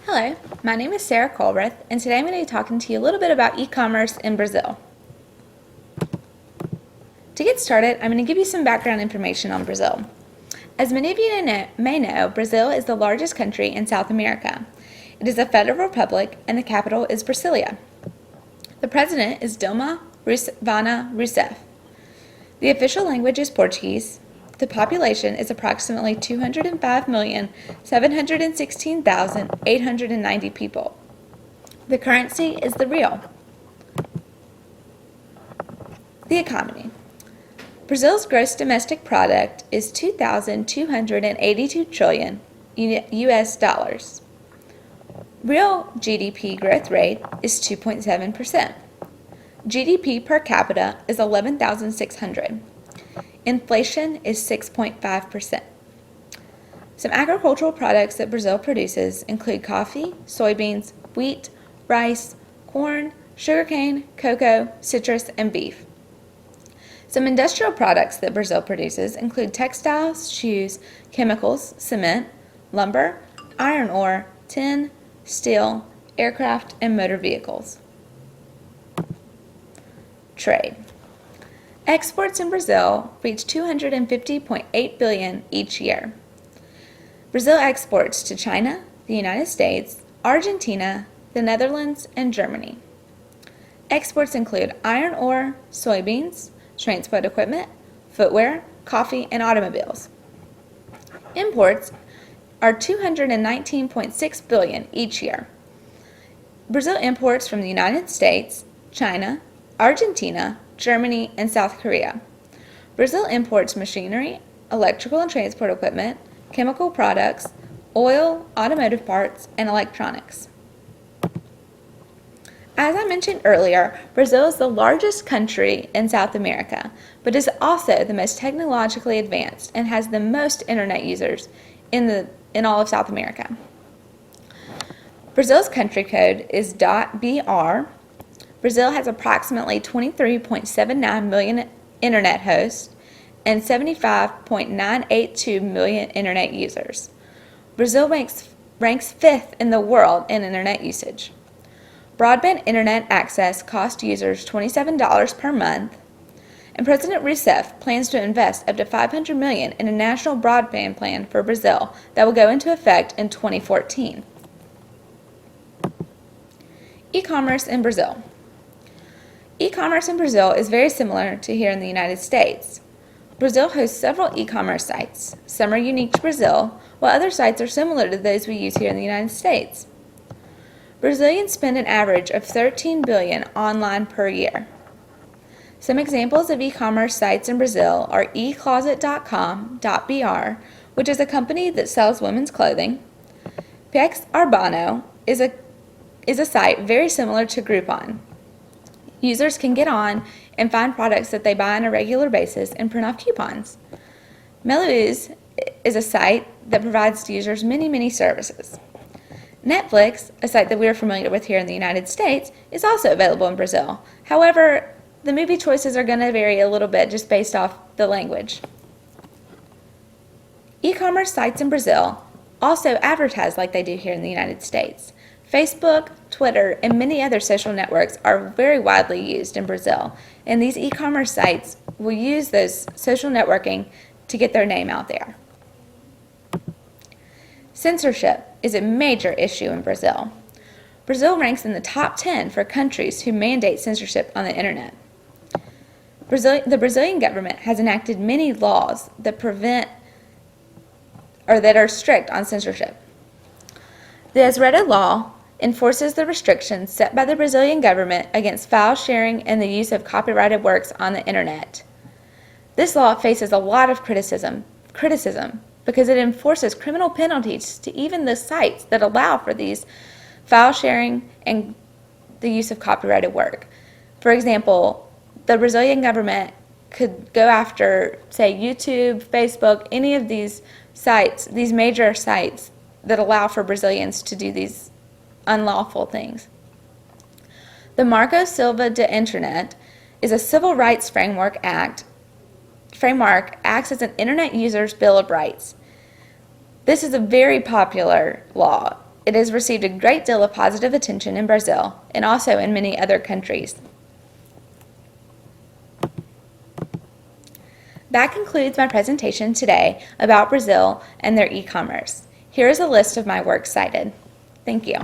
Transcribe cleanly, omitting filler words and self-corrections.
Hello, my name is Sarah Colbreth, and today I'm going to be talking to you a little bit about e-commerce in Brazil. To get started, I'm going to give you some background information on Brazil. As many of you may know, Brazil is the largest country in South America. It is a federal republic, and the capital is Brasilia. The president is Dilma Rousseff. The official language is Portuguese. The population is approximately 205,716,890 people. The currency is the real. The economy. Brazil's gross domestic product is 2,282 trillion US dollars. Real GDP growth rate is 2.7%. GDP per capita is 11,600. Inflation is 6.5%. Some agricultural products that Brazil produces include coffee, soybeans, wheat, rice, corn, sugarcane, cocoa, citrus, and beef. Some industrial products that Brazil produces include textiles, shoes, chemicals, cement, lumber, iron ore, tin, steel, aircraft, and motor vehicles. Trade. Exports in Brazil reach $250.8 billion each year. Brazil exports to China, the United States, Argentina, the Netherlands, and Germany. Exports include iron ore, soybeans, transport equipment, footwear, coffee, and automobiles. Imports are $219.6 billion each year. Brazil imports from the United States, China, Argentina, Germany, and South Korea. Brazil imports machinery, electrical and transport equipment, chemical products, oil, automotive parts, and electronics. As I mentioned earlier, Brazil is the largest country in South America, but is also the most technologically advanced and has the most internet users in all of South America. Brazil's country code is .BR. Brazil has approximately 23.79 million internet hosts and 75.982 million internet users. Brazil ranks 5th in the world in internet usage. Broadband internet access costs users $27 per month, and President Rousseff plans to invest up to $500 million in a national broadband plan for Brazil that will go into effect in 2014. E-commerce in Brazil. E-commerce in Brazil is very similar to here in the United States. Brazil hosts several e-commerce sites. Some are unique to Brazil, while other sites are similar to those we use here in the United States. Brazilians spend an average of $13 billion online per year. Some examples of e-commerce sites in Brazil are ecloset.com.br, which is a company that sells women's clothing. Pex Urbano is a site very similar to Groupon. Users can get on and find products that they buy on a regular basis and print off coupons. Melu's is a site that provides users many services. Netflix, a site that we are familiar with here in the United States, is also available in Brazil. However, the movie choices are going to vary a little bit just based off the language. E-commerce sites in Brazil also advertise like they do here in the United States. Facebook, Twitter, and many other social networks are very widely used in Brazil, and these e-commerce sites will use those social networking to get their name out there. Censorship is a major issue in Brazil. Brazil ranks in the top 10 for countries who mandate censorship on the internet. The Brazilian government has enacted many laws that that are strict on censorship. The Azredo law enforces the restrictions set by the Brazilian government against file sharing and the use of copyrighted works on the internet. This law faces a lot of criticism because it enforces criminal penalties to even the sites that allow for these file sharing and the use of copyrighted work. For example, the Brazilian government could go after, say, YouTube, Facebook, any of these sites, these major sites that allow for Brazilians to do these unlawful things. The Marco Silva de Internet is a civil rights framework acts as an internet user's bill of rights. This is a very popular law It has received a great deal of positive attention in Brazil and also in many other countries. That concludes my presentation today about Brazil and their e-commerce. Here is a list of my works cited. Thank you.